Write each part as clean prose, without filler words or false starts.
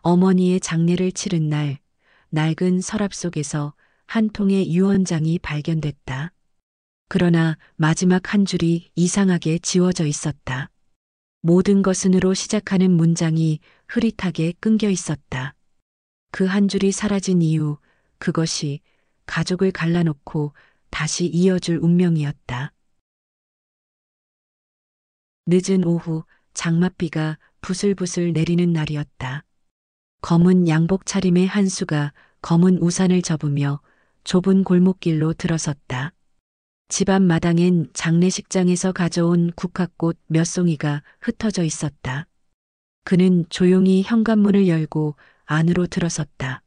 어머니의 장례를 치른 날, 낡은 서랍 속에서 한 통의 유언장이 발견됐다. 그러나 마지막 한 줄이 이상하게 지워져 있었다. 모든 것은으로 시작하는 문장이 흐릿하게 끊겨 있었다. 그 한 줄이 사라진 이유, 그것이 가족을 갈라놓고 다시 이어줄 운명이었다. 늦은 오후 장맛비가 부슬부슬 내리는 날이었다. 검은 양복 차림의 한수가 검은 우산을 접으며 좁은 골목길로 들어섰다. 집 앞 마당엔 장례식장에서 가져온 국화꽃 몇 송이가 흩어져 있었다. 그는 조용히 현관문을 열고 안으로 들어섰다.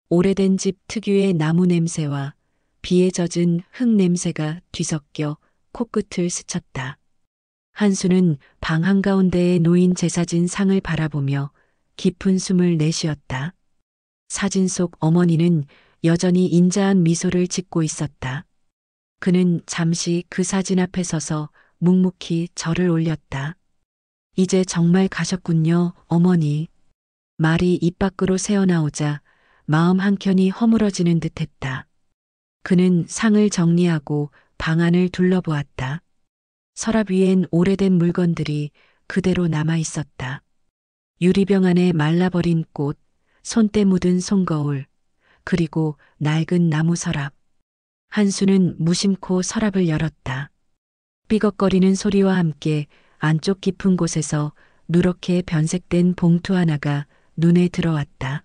오래된 집 특유의 나무 냄새와 비에 젖은 흙 냄새가 뒤섞여 코끝을 스쳤다. 한수는 방 한가운데에 놓인 제사진 상을 바라보며 깊은 숨을 내쉬었다. 사진 속 어머니는 여전히 인자한 미소를 짓고 있었다. 그는 잠시 그 사진 앞에 서서 묵묵히 절을 올렸다. 이제 정말 가셨군요, 어머니. 말이 입 밖으로 새어나오자 마음 한켠이 허물어지는 듯했다. 그는 상을 정리하고 방 안을 둘러보았다. 서랍 위엔 오래된 물건들이 그대로 남아 있었다. 유리병 안에 말라버린 꽃, 손때 묻은 손거울, 그리고 낡은 나무 서랍. 한수는 무심코 서랍을 열었다. 삐걱거리는 소리와 함께 안쪽 깊은 곳에서 누렇게 변색된 봉투 하나가 눈에 들어왔다.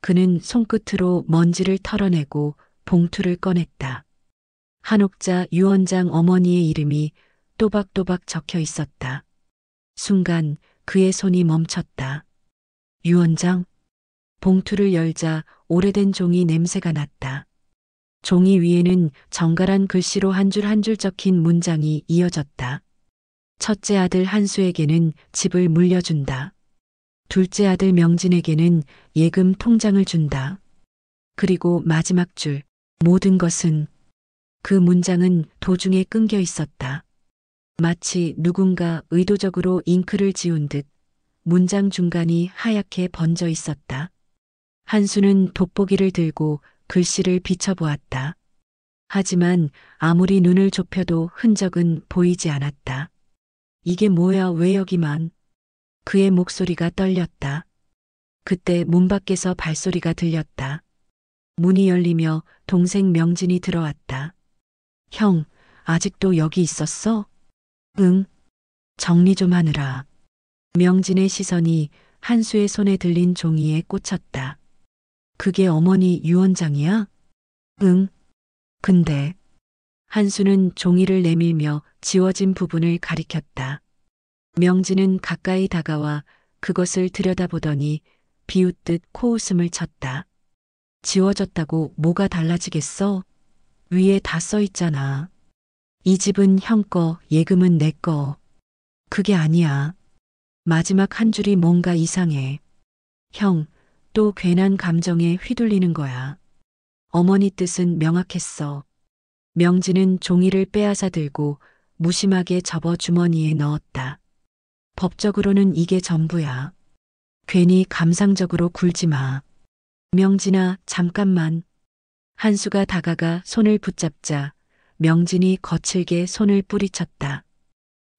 그는 손끝으로 먼지를 털어내고 봉투를 꺼냈다. 한옥자 유언장 어머니의 이름이 또박또박 적혀 있었다. 순간 그의 손이 멈췄다. 유언장? 봉투를 열자 오래된 종이 냄새가 났다. 종이 위에는 정갈한 글씨로 한 줄 한 줄 적힌 문장이 이어졌다. 첫째 아들 한수에게는 집을 물려준다. 둘째 아들 명진에게는 예금 통장을 준다. 그리고 마지막 줄, 모든 것은. 그 문장은 도중에 끊겨 있었다. 마치 누군가 의도적으로 잉크를 지운 듯 문장 중간이 하얗게 번져 있었다. 한수는 돋보기를 들고 글씨를 비춰보았다. 하지만 아무리 눈을 좁혀도 흔적은 보이지 않았다. 이게 뭐야, 왜 여기만? 그의 목소리가 떨렸다. 그때 문 밖에서 발소리가 들렸다. 문이 열리며 동생 명진이 들어왔다. 형, 아직도 여기 있었어? 응. 정리 좀 하느라. 명진의 시선이 한수의 손에 들린 종이에 꽂혔다. 그게 어머니 유언장이야? 응. 근데 한수는 종이를 내밀며 지워진 부분을 가리켰다. 명진은 가까이 다가와 그것을 들여다보더니 비웃듯 코웃음을 쳤다. 지워졌다고 뭐가 달라지겠어? 위에 다 써 있잖아. 이 집은 형 거, 예금은 내 거. 그게 아니야. 마지막 한 줄이 뭔가 이상해. 형, 또 괜한 감정에 휘둘리는 거야. 어머니 뜻은 명확했어. 명진은 종이를 빼앗아 들고 무심하게 접어 주머니에 넣었다. 법적으로는 이게 전부야. 괜히 감상적으로 굴지 마. 명진아, 잠깐만. 한수가 다가가 손을 붙잡자 명진이 거칠게 손을 뿌리쳤다.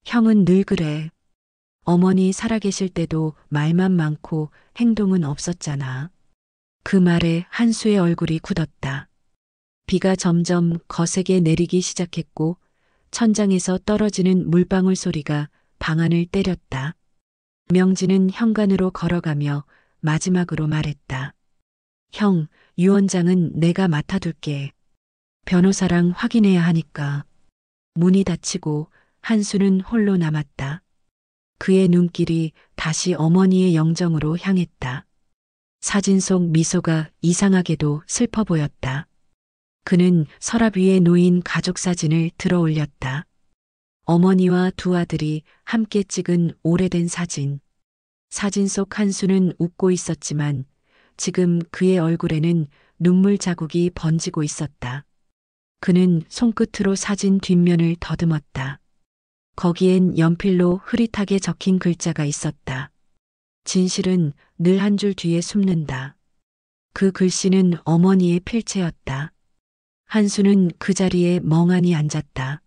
형은 늘 그래. 어머니 살아계실 때도 말만 많고 행동은 없었잖아. 그 말에 한수의 얼굴이 굳었다. 비가 점점 거세게 내리기 시작했고 천장에서 떨어지는 물방울 소리가 방 안을 때렸다. 명진은 현관으로 걸어가며 마지막으로 말했다. 형, 유언장은 내가 맡아둘게. 변호사랑 확인해야 하니까. 문이 닫히고 한수는 홀로 남았다. 그의 눈길이 다시 어머니의 영정으로 향했다. 사진 속 미소가 이상하게도 슬퍼 보였다. 그는 서랍 위에 놓인 가족 사진을 들어 올렸다. 어머니와 두 아들이 함께 찍은 오래된 사진. 사진 속 한수는 웃고 있었지만 지금 그의 얼굴에는 눈물 자국이 번지고 있었다. 그는 손끝으로 사진 뒷면을 더듬었다. 거기엔 연필로 흐릿하게 적힌 글자가 있었다. 진실은 늘 한 줄 뒤에 숨는다. 그 글씨는 어머니의 필체였다. 한수는 그 자리에 멍하니 앉았다.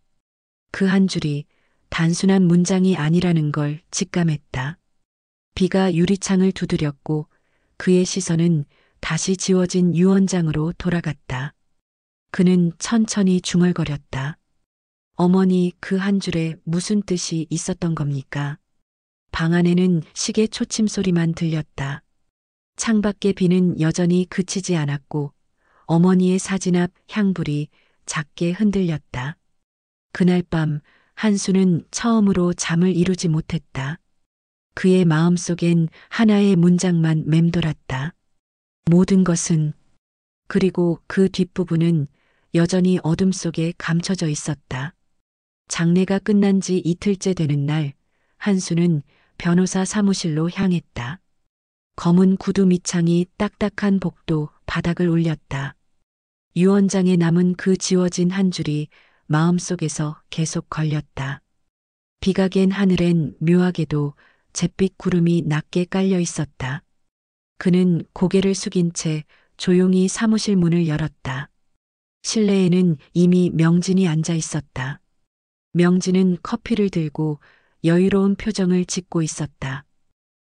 그 한 줄이 단순한 문장이 아니라는 걸 직감했다. 비가 유리창을 두드렸고 그의 시선은 다시 지워진 유언장으로 돌아갔다. 그는 천천히 중얼거렸다. 어머니, 그 한 줄에 무슨 뜻이 있었던 겁니까? 방 안에는 시계 초침 소리만 들렸다. 창밖의 비는 여전히 그치지 않았고 어머니의 사진 앞 향불이 작게 흔들렸다. 그날 밤 한수는 처음으로 잠을 이루지 못했다. 그의 마음속엔 하나의 문장만 맴돌았다. 모든 것은, 그리고 그 뒷부분은 여전히 어둠 속에 감춰져 있었다. 장례가 끝난 지 이틀째 되는 날, 한수는 변호사 사무실로 향했다. 검은 구두 밑창이 딱딱한 복도 바닥을 올렸다. 유언장에 남은 그 지워진 한 줄이 마음속에서 계속 걸렸다. 비가 갠 하늘엔 묘하게도 잿빛 구름이 낮게 깔려 있었다. 그는 고개를 숙인 채 조용히 사무실 문을 열었다. 실내에는 이미 명진이 앉아 있었다. 명진은 커피를 들고 여유로운 표정을 짓고 있었다.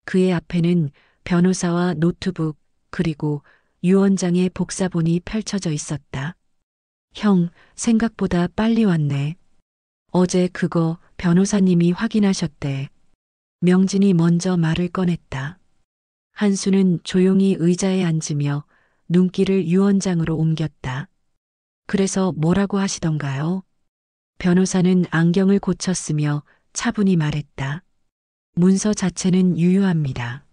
그의 앞에는 변호사와 노트북 그리고 유언장의 복사본이 펼쳐져 있었다. 형, 생각보다 빨리 왔네. 어제 그거 변호사님이 확인하셨대. 명진이 먼저 말을 꺼냈다. 한수는 조용히 의자에 앉으며 눈길을 유언장으로 옮겼다. 그래서 뭐라고 하시던가요? 변호사는 안경을 고쳤으며 차분히 말했다. 문서 자체는 유효합니다.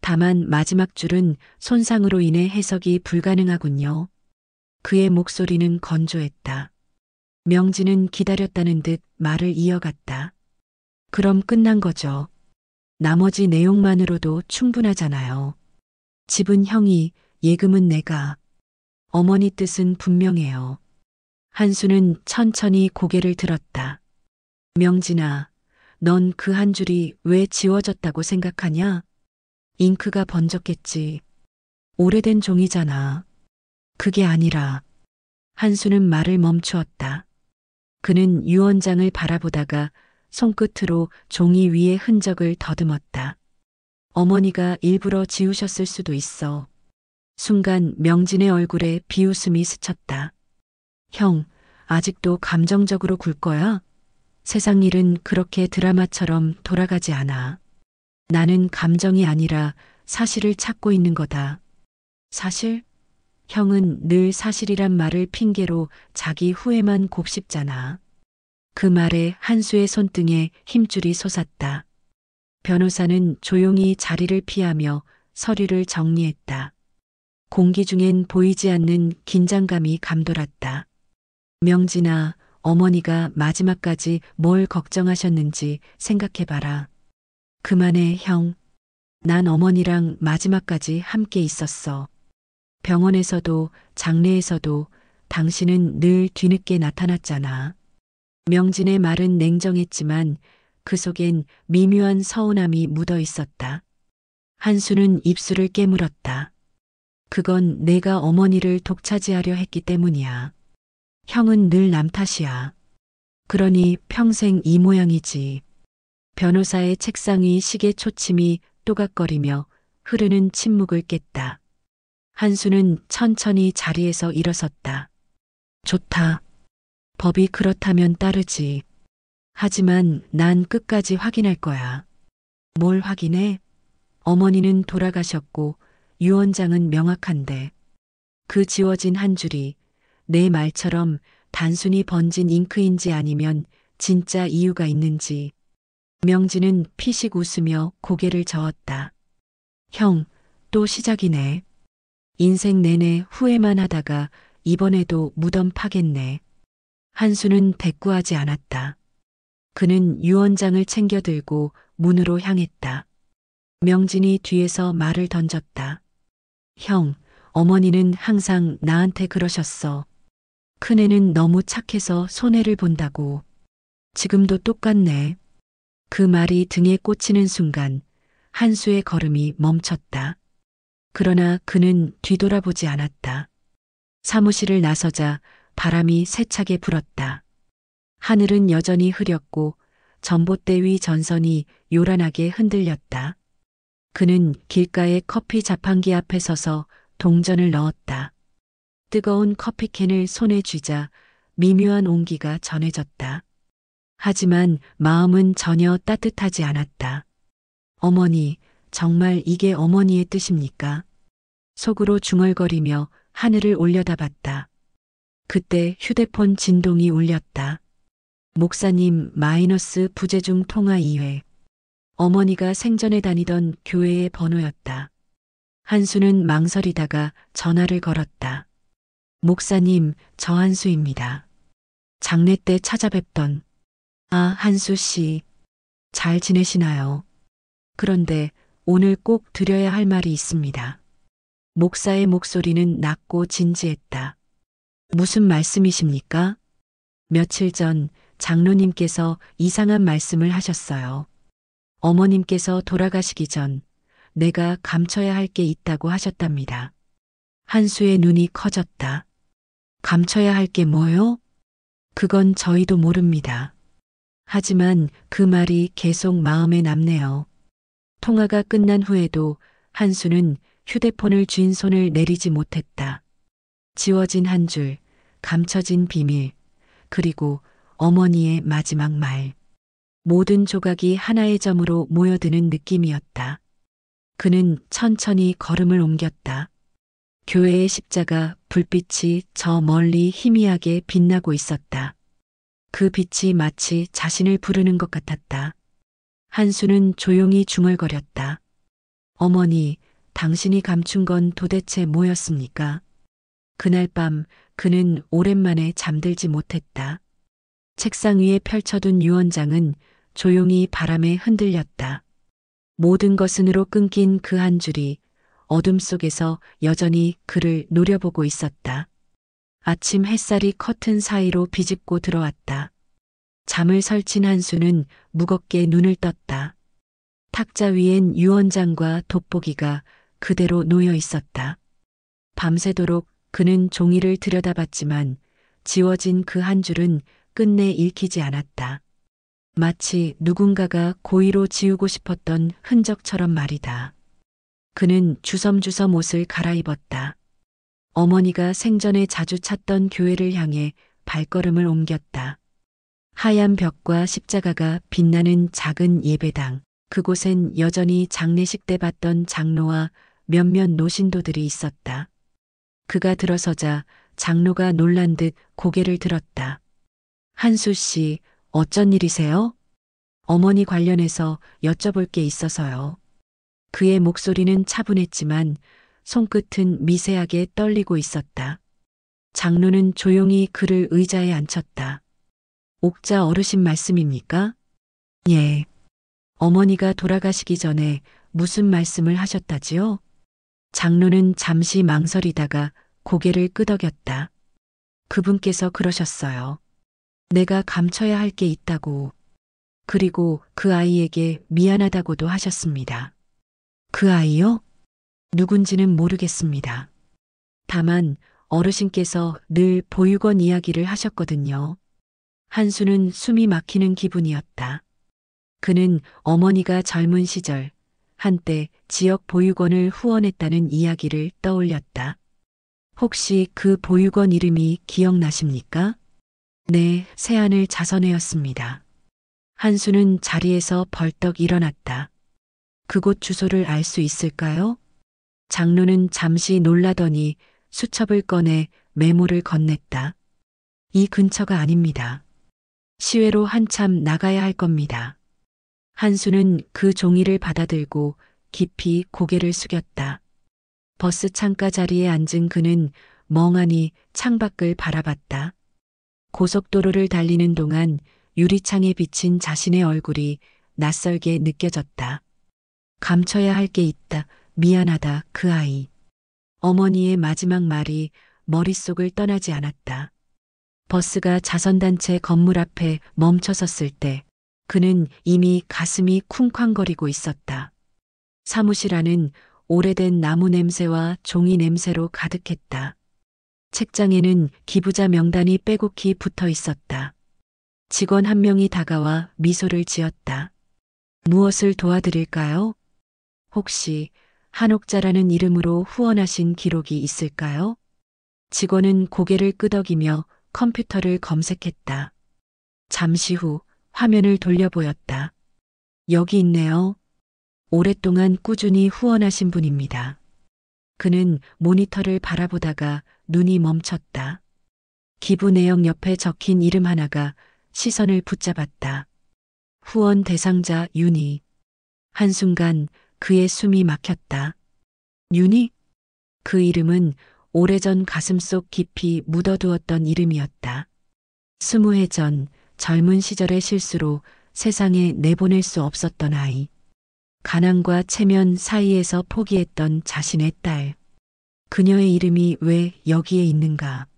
다만 마지막 줄은 손상으로 인해 해석이 불가능하군요. 그의 목소리는 건조했다. 명진은 기다렸다는 듯 말을 이어갔다. 그럼 끝난 거죠. 나머지 내용만으로도 충분하잖아요. 집은 형이, 예금은 내가. 어머니 뜻은 분명해요. 한수는 천천히 고개를 들었다. 명진아, 넌 그 한 줄이 왜 지워졌다고 생각하냐? 잉크가 번졌겠지. 오래된 종이잖아. 그게 아니라. 한수는 말을 멈추었다. 그는 유언장을 바라보다가 손끝으로 종이 위의 흔적을 더듬었다. 어머니가 일부러 지우셨을 수도 있어. 순간 명진의 얼굴에 비웃음이 스쳤다. 형, 아직도 감정적으로 굴 거야? 세상 일은 그렇게 드라마처럼 돌아가지 않아. 나는 감정이 아니라 사실을 찾고 있는 거다. 사실? 형은 늘 사실이란 말을 핑계로 자기 후회만 곱씹잖아. 그 말에 한수의 손등에 힘줄이 솟았다. 변호사는 조용히 자리를 피하며 서류를 정리했다. 공기 중엔 보이지 않는 긴장감이 감돌았다. 명진아, 어머니가 마지막까지 뭘 걱정하셨는지 생각해봐라. 그만해, 형. 난 어머니랑 마지막까지 함께 있었어. 병원에서도 장례에서도 당신은 늘 뒤늦게 나타났잖아. 명진의 말은 냉정했지만 그 속엔 미묘한 서운함이 묻어 있었다. 한수는 입술을 깨물었다. 그건 내가 어머니를 독차지하려 했기 때문이야. 형은 늘 남 탓이야. 그러니 평생 이 모양이지. 변호사의 책상 위 시계 초침이 또각거리며 흐르는 침묵을 깼다. 한수는 천천히 자리에서 일어섰다. 좋다. 법이 그렇다면 따르지. 하지만 난 끝까지 확인할 거야. 뭘 확인해? 어머니는 돌아가셨고 유언장은 명확한데 그 지워진 한 줄이 내 말처럼 단순히 번진 잉크인지 아니면 진짜 이유가 있는지. 명진은 피식 웃으며 고개를 저었다. 형, 또 시작이네. 인생 내내 후회만 하다가 이번에도 무덤 파겠네. 한수는 대꾸하지 않았다. 그는 유언장을 챙겨 들고 문으로 향했다. 명진이 뒤에서 말을 던졌다. 형, 어머니는 항상 나한테 그러셨어. 큰애는 너무 착해서 손해를 본다고. 지금도 똑같네. 그 말이 등에 꽂히는 순간 한수의 걸음이 멈췄다. 그러나 그는 뒤돌아보지 않았다. 사무실을 나서자 바람이 세차게 불었다. 하늘은 여전히 흐렸고 전봇대 위 전선이 요란하게 흔들렸다. 그는 길가의 커피 자판기 앞에 서서 동전을 넣었다. 뜨거운 커피캔을 손에 쥐자 미묘한 온기가 전해졌다. 하지만 마음은 전혀 따뜻하지 않았다. 어머니, 정말 이게 어머니의 뜻입니까? 속으로 중얼거리며 하늘을 올려다봤다. 그때 휴대폰 진동이 울렸다. 목사님 마이너스 부재중 통화 2회. 어머니가 생전에 다니던 교회의 번호였다. 한수는 망설이다가 전화를 걸었다. 목사님, 저 한수입니다. 장례 때 찾아뵙던. 아, 한수 씨. 잘 지내시나요? 그런데 오늘 꼭 드려야 할 말이 있습니다. 목사의 목소리는 낮고 진지했다. 무슨 말씀이십니까? 며칠 전 장로님께서 이상한 말씀을 하셨어요. 어머님께서 돌아가시기 전 내가 감춰야 할 게 있다고 하셨답니다. 한수의 눈이 커졌다. 감춰야 할 게 뭐요? 그건 저희도 모릅니다. 하지만 그 말이 계속 마음에 남네요. 통화가 끝난 후에도 한수는 휴대폰을 쥔 손을 내리지 못했다. 지워진 한 줄, 감춰진 비밀, 그리고 어머니의 마지막 말. 모든 조각이 하나의 점으로 모여드는 느낌이었다. 그는 천천히 걸음을 옮겼다. 교회의 십자가 불빛이 저 멀리 희미하게 빛나고 있었다. 그 빛이 마치 자신을 부르는 것 같았다. 한수는 조용히 중얼거렸다. 어머니, 당신이 감춘 건 도대체 뭐였습니까? 그날 밤 그는 오랜만에 잠들지 못했다. 책상 위에 펼쳐둔 유언장은 조용히 바람에 흔들렸다. 모든 것은으로 끊긴 그 한 줄이 어둠 속에서 여전히 그를 노려보고 있었다. 아침 햇살이 커튼 사이로 비집고 들어왔다. 잠을 설친 한수는 무겁게 눈을 떴다. 탁자 위엔 유언장과 돋보기가 그대로 놓여 있었다. 밤새도록 그는 종이를 들여다봤지만 지워진 그 한 줄은 끝내 읽히지 않았다. 마치 누군가가 고의로 지우고 싶었던 흔적처럼 말이다. 그는 주섬주섬 옷을 갈아입었다. 어머니가 생전에 자주 찾던 교회를 향해 발걸음을 옮겼다. 하얀 벽과 십자가가 빛나는 작은 예배당. 그곳엔 여전히 장례식 때 봤던 장로와 몇몇 노신도들이 있었다. 그가 들어서자 장로가 놀란 듯 고개를 들었다. 한수 씨, 어쩐 일이세요? 어머니 관련해서 여쭤볼 게 있어서요. 그의 목소리는 차분했지만 손끝은 미세하게 떨리고 있었다. 장로는 조용히 그를 의자에 앉혔다. 옥자 어르신 말씀입니까? 예. 어머니가 돌아가시기 전에 무슨 말씀을 하셨다지요? 장로는 잠시 망설이다가 고개를 끄덕였다. 그분께서 그러셨어요. 내가 감춰야 할 게 있다고. 그리고 그 아이에게 미안하다고도 하셨습니다. 그 아이요? 누군지는 모르겠습니다. 다만 어르신께서 늘 보육원 이야기를 하셨거든요. 한수는 숨이 막히는 기분이었다. 그는 어머니가 젊은 시절 한때 지역 보육원을 후원했다는 이야기를 떠올렸다. 혹시 그 보육원 이름이 기억나십니까? 네, 새하늘 자선회였습니다. 한수는 자리에서 벌떡 일어났다. 그곳 주소를 알 수 있을까요? 장로는 잠시 놀라더니 수첩을 꺼내 메모를 건넸다. 이 근처가 아닙니다. 시외로 한참 나가야 할 겁니다. 한수는 그 종이를 받아들고 깊이 고개를 숙였다. 버스 창가 자리에 앉은 그는 멍하니 창밖을 바라봤다. 고속도로를 달리는 동안 유리창에 비친 자신의 얼굴이 낯설게 느껴졌다. 감춰야 할 게 있다. 미안하다. 그 아이. 어머니의 마지막 말이 머릿속을 떠나지 않았다. 버스가 자선단체 건물 앞에 멈춰섰을 때 그는 이미 가슴이 쿵쾅거리고 있었다. 사무실 안은 오래된 나무 냄새와 종이 냄새로 가득했다. 책장에는 기부자 명단이 빼곡히 붙어 있었다. 직원 한 명이 다가와 미소를 지었다. 무엇을 도와드릴까요? 혹시 한옥자라는 이름으로 후원하신 기록이 있을까요? 직원은 고개를 끄덕이며 컴퓨터를 검색했다. 잠시 후 화면을 돌려보였다. 여기 있네요. 오랫동안 꾸준히 후원하신 분입니다. 그는 모니터를 바라보다가 눈이 멈췄다. 기부 내역 옆에 적힌 이름 하나가 시선을 붙잡았다. 후원 대상자 윤희. 한순간 그의 숨이 막혔다. 윤희? 그 이름은 오래전 가슴속 깊이 묻어두었던 이름이었다. 20해 전 젊은 시절의 실수로 세상에 내보낼 수 없었던 아이. 가난과 체면 사이에서 포기했던 자신의 딸. 그녀의 이름이 왜 여기에 있는가?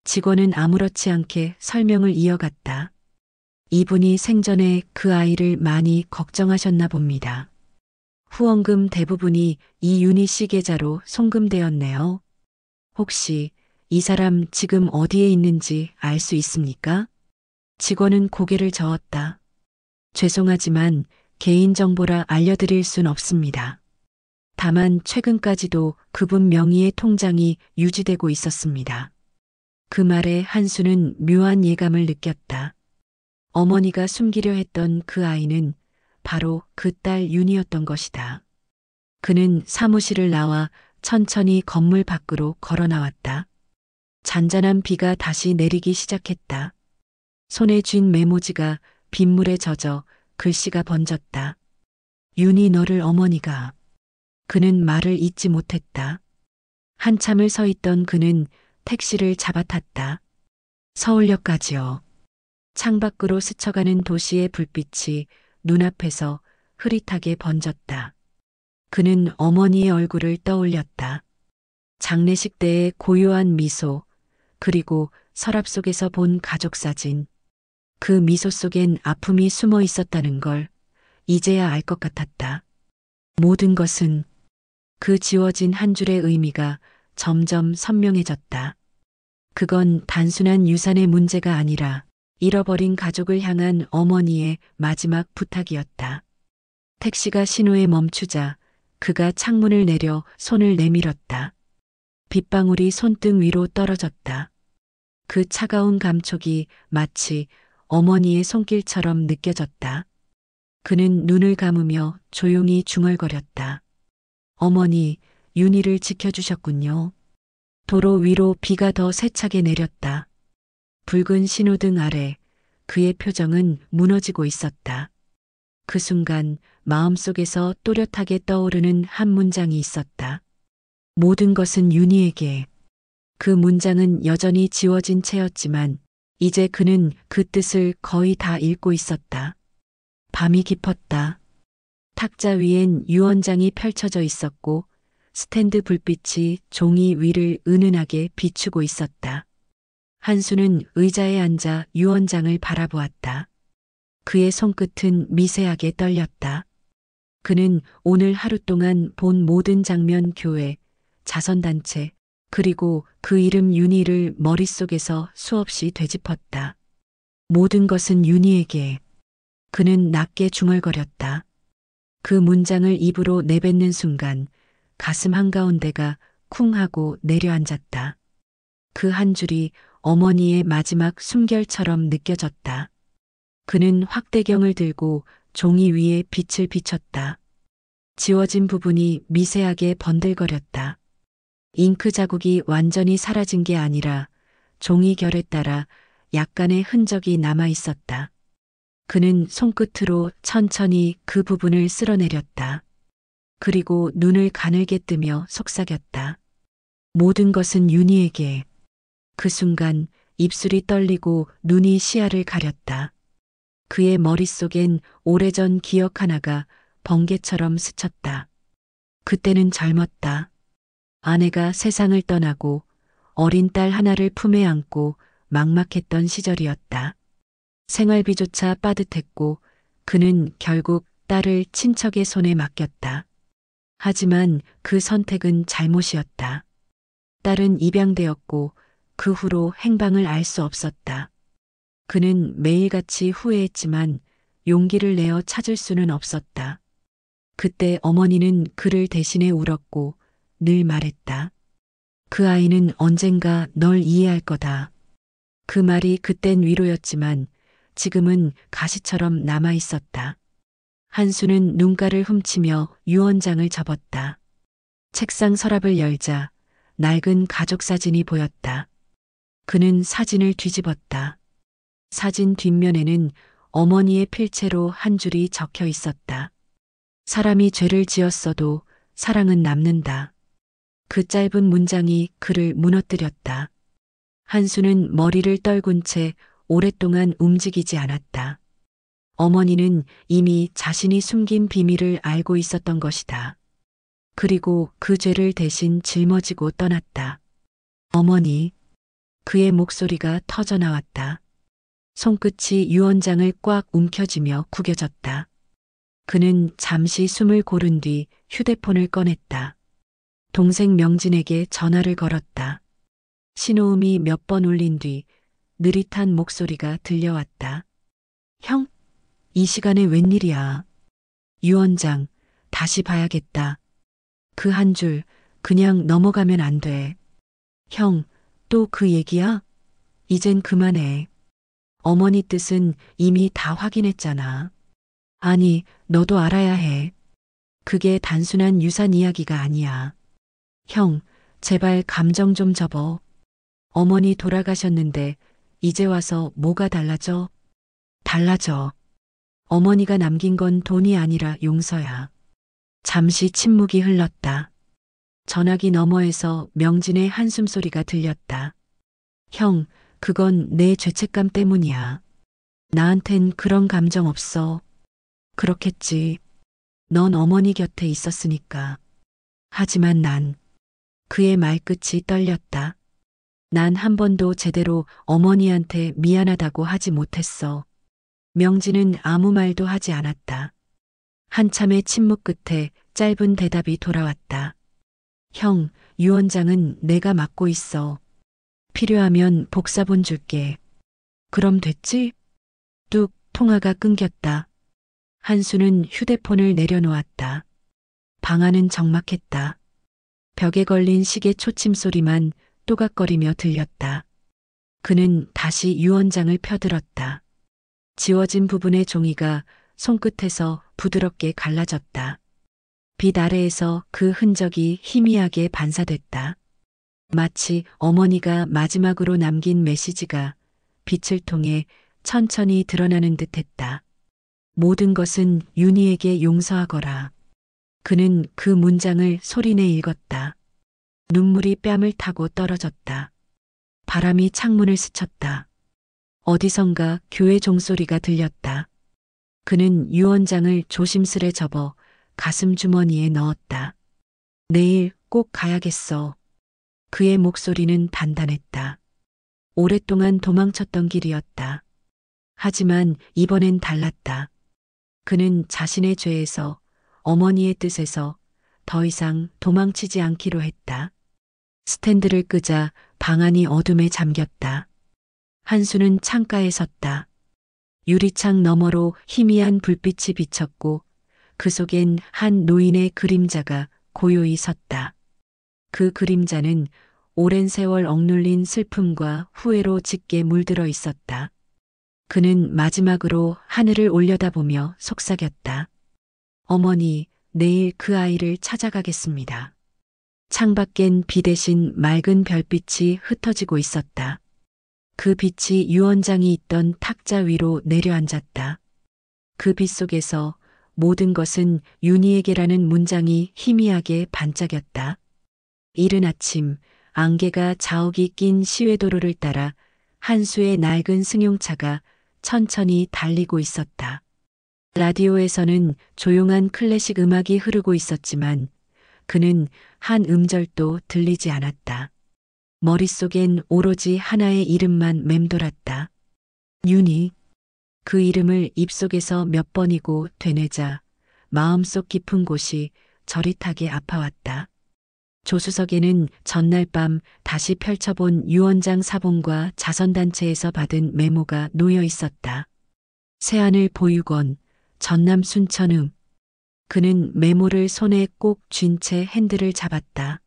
직원은 아무렇지 않게 설명을 이어갔다. 이분이 생전에 그 아이를 많이 걱정하셨나 봅니다. 후원금 대부분이 이 윤희 씨 계좌로 송금되었네요. 혹시 이 사람 지금 어디에 있는지 알 수 있습니까? 직원은 고개를 저었다. 죄송하지만 개인정보라 알려드릴 순 없습니다. 다만 최근까지도 그분 명의의 통장이 유지되고 있었습니다. 그 말에 한수는 묘한 예감을 느꼈다. 어머니가 숨기려 했던 그 아이는 바로 그 딸 윤희였던 것이다. 그는 사무실을 나와 천천히 건물 밖으로 걸어 나왔다. 잔잔한 비가 다시 내리기 시작했다. 손에 쥔 메모지가 빗물에 젖어 글씨가 번졌다. 윤희 너를 어머니가. 그는 말을 잇지 못했다. 한참을 서 있던 그는 택시를 잡아탔다. 서울역까지요. 창밖으로 스쳐가는 도시의 불빛이 눈앞에서 흐릿하게 번졌다. 그는 어머니의 얼굴을 떠올렸다. 장례식 때의 고요한 미소, 그리고 서랍 속에서 본 가족 사진. 그 미소 속엔 아픔이 숨어 있었다는 걸 이제야 알 것 같았다. 모든 것은 그 지워진 한 줄의 의미가 점점 선명해졌다. 그건 단순한 유산의 문제가 아니라 잃어버린 가족을 향한 어머니의 마지막 부탁이었다. 택시가 신호에 멈추자 그가 창문을 내려 손을 내밀었다. 빗방울이 손등 위로 떨어졌다. 그 차가운 감촉이 마치 어머니의 손길처럼 느껴졌다. 그는 눈을 감으며 조용히 중얼거렸다. 어머니, 윤희를 지켜주셨군요. 도로 위로 비가 더 세차게 내렸다. 붉은 신호등 아래 그의 표정은 무너지고 있었다. 그 순간 마음속에서 또렷하게 떠오르는 한 문장이 있었다. 모든 것은 윤희에게. 그 문장은 여전히 지워진 채였지만 이제 그는 그 뜻을 거의 다 읽고 있었다. 밤이 깊었다. 탁자 위엔 유언장이 펼쳐져 있었고 스탠드 불빛이 종이 위를 은은하게 비추고 있었다. 한수는 의자에 앉아 유언장을 바라보았다. 그의 손끝은 미세하게 떨렸다. 그는 오늘 하루 동안 본 모든 장면, 교회, 자선단체, 그리고 그 이름 윤희를 머릿속에서 수없이 되짚었다. 모든 것은 윤희에게. 그는 낮게 중얼거렸다. 그 문장을 입으로 내뱉는 순간 가슴 한가운데가 쿵 하고 내려앉았다. 그 한 줄이 어머니의 마지막 숨결처럼 느껴졌다. 그는 확대경을 들고 종이 위에 빛을 비췄다. 지워진 부분이 미세하게 번들거렸다. 잉크 자국이 완전히 사라진 게 아니라 종이 결에 따라 약간의 흔적이 남아 있었다. 그는 손끝으로 천천히 그 부분을 쓸어내렸다. 그리고 눈을 가늘게 뜨며 속삭였다. 모든 것은 윤희에게. 그 순간 입술이 떨리고 눈이 시야를 가렸다. 그의 머릿속엔 오래전 기억 하나가 번개처럼 스쳤다. 그때는 젊었다. 아내가 세상을 떠나고 어린 딸 하나를 품에 안고 막막했던 시절이었다. 생활비조차 빠듯했고 그는 결국 딸을 친척의 손에 맡겼다. 하지만 그 선택은 잘못이었다. 딸은 입양되었고 그 후로 행방을 알 수 없었다. 그는 매일같이 후회했지만 용기를 내어 찾을 수는 없었다. 그때 어머니는 그를 대신해 울었고 늘 말했다. 그 아이는 언젠가 널 이해할 거다. 그 말이 그땐 위로였지만 지금은 가시처럼 남아 있었다. 한수는 눈가를 훔치며 유언장을 접었다. 책상 서랍을 열자 낡은 가족 사진이 보였다. 그는 사진을 뒤집었다. 사진 뒷면에는 어머니의 필체로 한 줄이 적혀 있었다. 사람이 죄를 지었어도 사랑은 남는다. 그 짧은 문장이 그를 무너뜨렸다. 한수는 머리를 떨군 채 오랫동안 움직이지 않았다. 어머니는 이미 자신이 숨긴 비밀을 알고 있었던 것이다. 그리고 그 죄를 대신 짊어지고 떠났다. 어머니, 그의 목소리가 터져 나왔다. 손끝이 유언장을 꽉 움켜쥐며 구겨졌다. 그는 잠시 숨을 고른 뒤 휴대폰을 꺼냈다. 동생 명진에게 전화를 걸었다. 신호음이 몇 번 울린 뒤 느릿한 목소리가 들려왔다. 형, 이 시간에 웬일이야? 유언장, 다시 봐야겠다. 그 한 줄, 그냥 넘어가면 안 돼. 형, 또 그 얘기야? 이젠 그만해. 어머니 뜻은 이미 다 확인했잖아. 아니, 너도 알아야 해. 그게 단순한 유산 이야기가 아니야. 형, 제발 감정 좀 접어. 어머니 돌아가셨는데 이제 와서 뭐가 달라져? 달라져. 어머니가 남긴 건 돈이 아니라 용서야. 잠시 침묵이 흘렀다. 전화기 너머에서 명진의 한숨소리가 들렸다. 형, 그건 내 죄책감 때문이야. 나한텐 그런 감정 없어. 그렇겠지. 넌 어머니 곁에 있었으니까. 하지만 난 그의 말끝이 떨렸다. 난 한 번도 제대로 어머니한테 미안하다고 하지 못했어. 명진은 아무 말도 하지 않았다. 한참의 침묵 끝에 짧은 대답이 돌아왔다. 형, 유언장은 내가 맡고 있어. 필요하면 복사본 줄게. 그럼 됐지? 뚝 통화가 끊겼다. 한수는 휴대폰을 내려놓았다. 방 안은 적막했다. 벽에 걸린 시계 초침 소리만 또각거리며 들렸다. 그는 다시 유언장을 펴들었다. 지워진 부분의 종이가 손끝에서 부드럽게 갈라졌다. 빛 아래에서 그 흔적이 희미하게 반사됐다. 마치 어머니가 마지막으로 남긴 메시지가 빛을 통해 천천히 드러나는 듯했다. 모든 것은 윤희에게 용서하거라. 그는 그 문장을 소리내 읽었다. 눈물이 뺨을 타고 떨어졌다. 바람이 창문을 스쳤다. 어디선가 교회 종소리가 들렸다. 그는 유언장을 조심스레 접어 가슴 주머니에 넣었다. 내일 꼭 가야겠어. 그의 목소리는 단단했다. 오랫동안 도망쳤던 길이었다. 하지만 이번엔 달랐다. 그는 자신의 죄에서, 어머니의 뜻에서 더 이상 도망치지 않기로 했다. 스탠드를 끄자 방 안이 어둠에 잠겼다. 한수는 창가에 섰다. 유리창 너머로 희미한 불빛이 비쳤고 그 속엔 한 노인의 그림자가 고요히 섰다. 그 그림자는 오랜 세월 억눌린 슬픔과 후회로 짙게 물들어 있었다. 그는 마지막으로 하늘을 올려다보며 속삭였다. 어머니, 내일 그 아이를 찾아가겠습니다. 창밖엔 비 대신 맑은 별빛이 흩어지고 있었다. 그 빛이 유언장이 있던 탁자 위로 내려앉았다. 그 빛 속에서 모든 것은 윤희에게라는 문장이 희미하게 반짝였다. 이른 아침 안개가 자욱이 낀 시외도로를 따라 한수의 낡은 승용차가 천천히 달리고 있었다. 라디오에서는 조용한 클래식 음악이 흐르고 있었지만 그는 한 음절도 들리지 않았다. 머릿속엔 오로지 하나의 이름만 맴돌았다. 윤희. 그 이름을 입속에서 몇 번이고 되뇌자 마음속 깊은 곳이 저릿하게 아파왔다. 조수석에는 전날 밤 다시 펼쳐본 유언장 사본과 자선단체에서 받은 메모가 놓여 있었다. 새하늘 보육원, 전남 순천음. 그는 메모를 손에 꼭 쥔 채 핸들을 잡았다.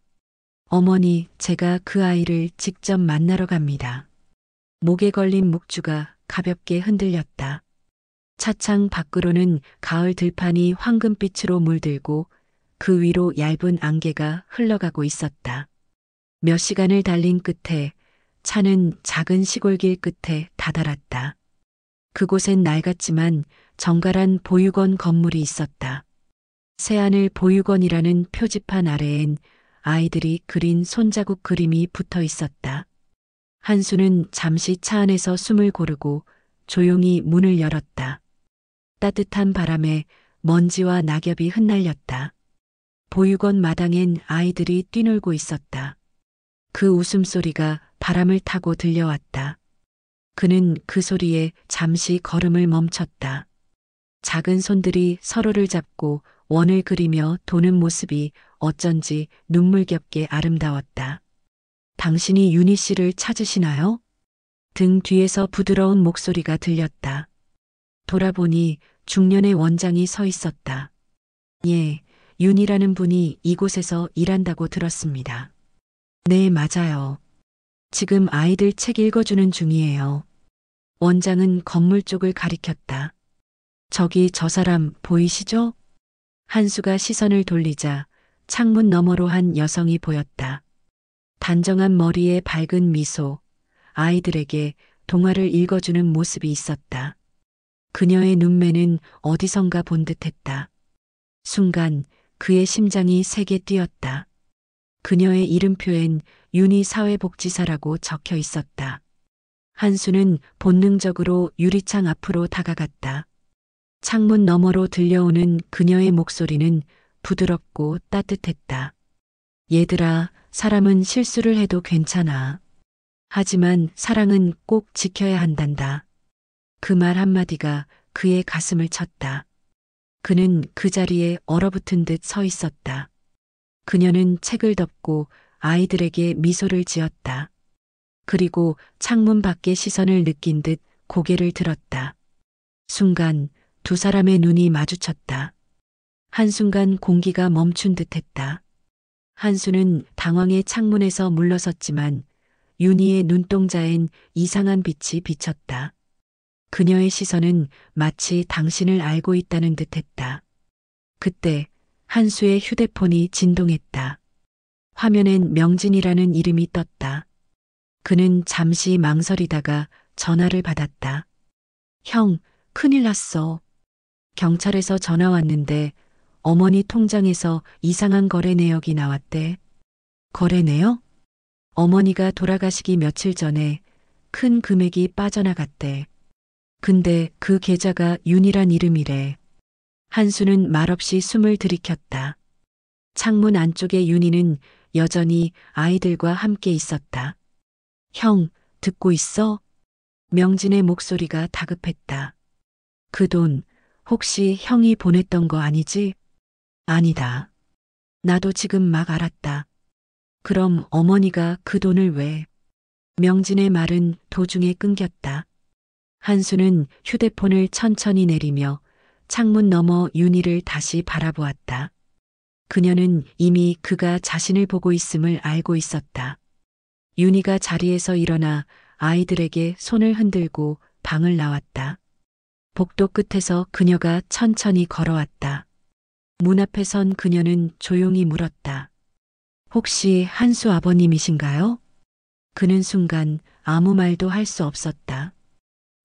어머니, 제가 그 아이를 직접 만나러 갑니다. 목에 걸린 묵주가 가볍게 흔들렸다. 차창 밖으로는 가을 들판이 황금빛으로 물들고 그 위로 얇은 안개가 흘러가고 있었다. 몇 시간을 달린 끝에 차는 작은 시골길 끝에 다다랐다. 그곳엔 낡았지만 정갈한 보육원 건물이 있었다. 새하늘 보육원이라는 표지판 아래엔 아이들이 그린 손자국 그림이 붙어 있었다. 한수는 잠시 차 안에서 숨을 고르고 조용히 문을 열었다. 따뜻한 바람에 먼지와 낙엽이 흩날렸다. 보육원 마당엔 아이들이 뛰놀고 있었다. 그 웃음소리가 바람을 타고 들려왔다. 그는 그 소리에 잠시 걸음을 멈췄다. 작은 손들이 서로를 잡고 원을 그리며 도는 모습이 어쩐지 눈물겹게 아름다웠다. 당신이 윤희 씨를 찾으시나요? 등 뒤에서 부드러운 목소리가 들렸다. 돌아보니 중년의 원장이 서 있었다. 예, 윤희라는 분이 이곳에서 일한다고 들었습니다. 네, 맞아요. 지금 아이들 책 읽어주는 중이에요. 원장은 건물 쪽을 가리켰다. 저기 저 사람 보이시죠? 한수가 시선을 돌리자 창문 너머로 한 여성이 보였다. 단정한 머리에 밝은 미소, 아이들에게 동화를 읽어주는 모습이 있었다. 그녀의 눈매는 어디선가 본 듯했다. 순간 그의 심장이 세게 뛰었다. 그녀의 이름표엔 윤희 사회복지사라고 적혀 있었다. 한수는 본능적으로 유리창 앞으로 다가갔다. 창문 너머로 들려오는 그녀의 목소리는 부드럽고 따뜻했다. 얘들아, 사람은 실수를 해도 괜찮아. 하지만 사랑은 꼭 지켜야 한단다. 그 말 한마디가 그의 가슴을 쳤다. 그는 그 자리에 얼어붙은 듯 서 있었다. 그녀는 책을 덮고 아이들에게 미소를 지었다. 그리고 창문 밖의 시선을 느낀 듯 고개를 들었다. 순간 두 사람의 눈이 마주쳤다. 한순간 공기가 멈춘 듯했다. 한수는 당황해 창문에서 물러섰지만 윤희의 눈동자엔 이상한 빛이 비쳤다. 그녀의 시선은 마치 당신을 알고 있다는 듯했다. 그때 한수의 휴대폰이 진동했다. 화면엔 명진이라는 이름이 떴다. 그는 잠시 망설이다가 전화를 받았다. 형, 큰일 났어. 경찰에서 전화 왔는데 어머니 통장에서 이상한 거래 내역이 나왔대. 거래 내역? 어머니가 돌아가시기 며칠 전에 큰 금액이 빠져나갔대. 근데 그 계좌가 윤이란 이름이래. 한수는 말없이 숨을 들이켰다. 창문 안쪽의 윤이는 여전히 아이들과 함께 있었다. 형, 듣고 있어? 명진의 목소리가 다급했다. 그 돈 혹시 형이 보냈던 거 아니지? 아니다. 나도 지금 막 알았다. 그럼 어머니가 그 돈을 왜? 명진의 말은 도중에 끊겼다. 한수는 휴대폰을 천천히 내리며 창문 너머 윤희를 다시 바라보았다. 그녀는 이미 그가 자신을 보고 있음을 알고 있었다. 윤희가 자리에서 일어나 아이들에게 손을 흔들고 방을 나왔다. 복도 끝에서 그녀가 천천히 걸어왔다. 문 앞에 선 그녀는 조용히 물었다. 혹시 한수 아버님이신가요? 그는 순간 아무 말도 할 수 없었다.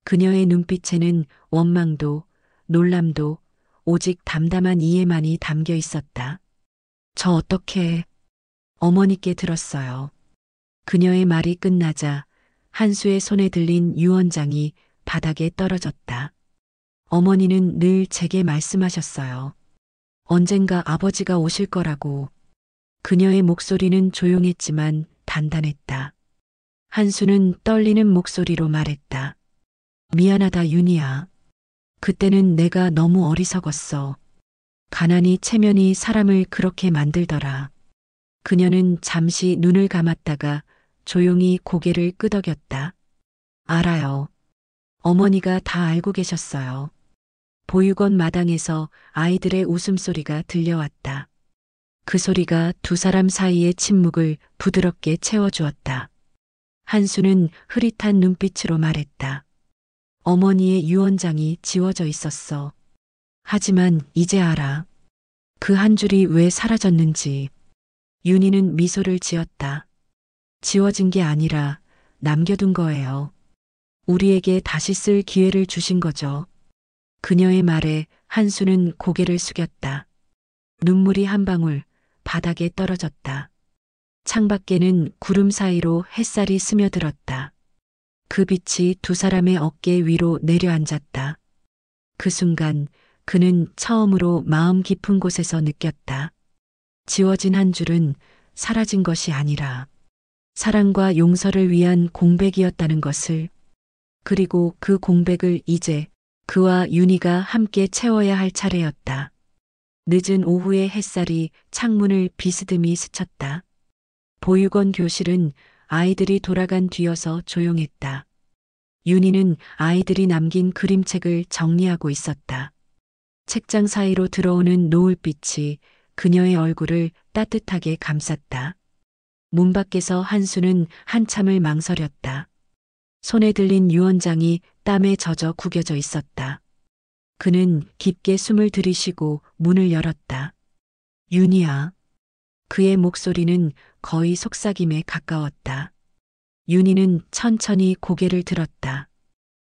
그녀의 눈빛에는 원망도, 놀람도, 오직 담담한 이해만이 담겨 있었다. 저 어떻게 어머니께 들었어요. 그녀의 말이 끝나자 한수의 손에 들린 유언장이 바닥에 떨어졌다. 어머니는 늘 제게 말씀하셨어요. 언젠가 아버지가 오실 거라고. 그녀의 목소리는 조용했지만 단단했다. 한수는 떨리는 목소리로 말했다. 미안하다 윤희야. 그때는 내가 너무 어리석었어. 가난이 체면이 사람을 그렇게 만들더라. 그녀는 잠시 눈을 감았다가 조용히 고개를 끄덕였다. 알아요. 어머니가 다 알고 계셨어요. 보육원 마당에서 아이들의 웃음소리가 들려왔다. 그 소리가 두 사람 사이의 침묵을 부드럽게 채워주었다. 한수는 흐릿한 눈빛으로 말했다. 어머니의 유언장이 지워져 있었어. 하지만 이제 알아. 그 한 줄이 왜 사라졌는지. 윤희는 미소를 지었다. 지워진 게 아니라 남겨둔 거예요. 우리에게 다시 쓸 기회를 주신 거죠. 그녀의 말에 한수는 고개를 숙였다. 눈물이 한 방울 바닥에 떨어졌다. 창밖에는 구름 사이로 햇살이 스며들었다. 그 빛이 두 사람의 어깨 위로 내려앉았다. 그 순간 그는 처음으로 마음 깊은 곳에서 느꼈다. 지워진 한 줄은 사라진 것이 아니라 사랑과 용서를 위한 공백이었다는 것을, 그리고 그 공백을 이제 그와 윤희가 함께 채워야 할 차례였다. 늦은 오후의 햇살이 창문을 비스듬히 스쳤다. 보육원 교실은 아이들이 돌아간 뒤여서 조용했다. 윤희는 아이들이 남긴 그림책을 정리하고 있었다. 책장 사이로 들어오는 노을빛이 그녀의 얼굴을 따뜻하게 감쌌다. 문 밖에서 한수는 한참을 망설였다. 손에 들린 유언장이 땀에 젖어 구겨져 있었다. 그는 깊게 숨을 들이쉬고 문을 열었다. 윤희야. 그의 목소리는 거의 속삭임에 가까웠다. 윤희는 천천히 고개를 들었다.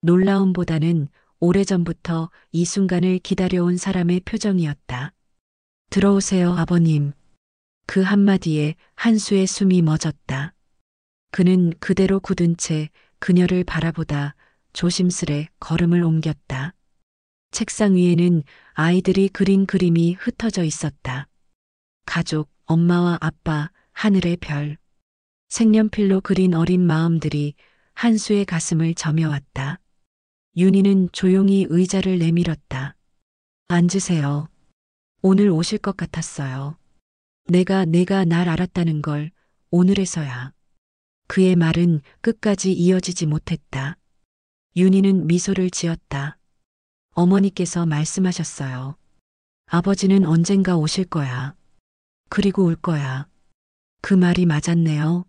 놀라움보다는 오래전부터 이 순간을 기다려온 사람의 표정이었다. 들어오세요, 아버님. 그 한마디에 한수의 숨이 멎었다. 그는 그대로 굳은 채 그녀를 바라보다 조심스레 걸음을 옮겼다. 책상 위에는 아이들이 그린 그림이 흩어져 있었다. 가족, 엄마와 아빠, 하늘의 별. 색연필로 그린 어린 마음들이 한수의 가슴을 저며왔다. 윤희는 조용히 의자를 내밀었다. 앉으세요. 오늘 오실 것 같았어요. 내가 날 알았다는 걸 오늘에서야. 그의 말은 끝까지 이어지지 못했다. 윤희는 미소를 지었다. 어머니께서 말씀하셨어요. 아버지는 언젠가 오실 거야. 그리고 올 거야. 그 말이 맞았네요.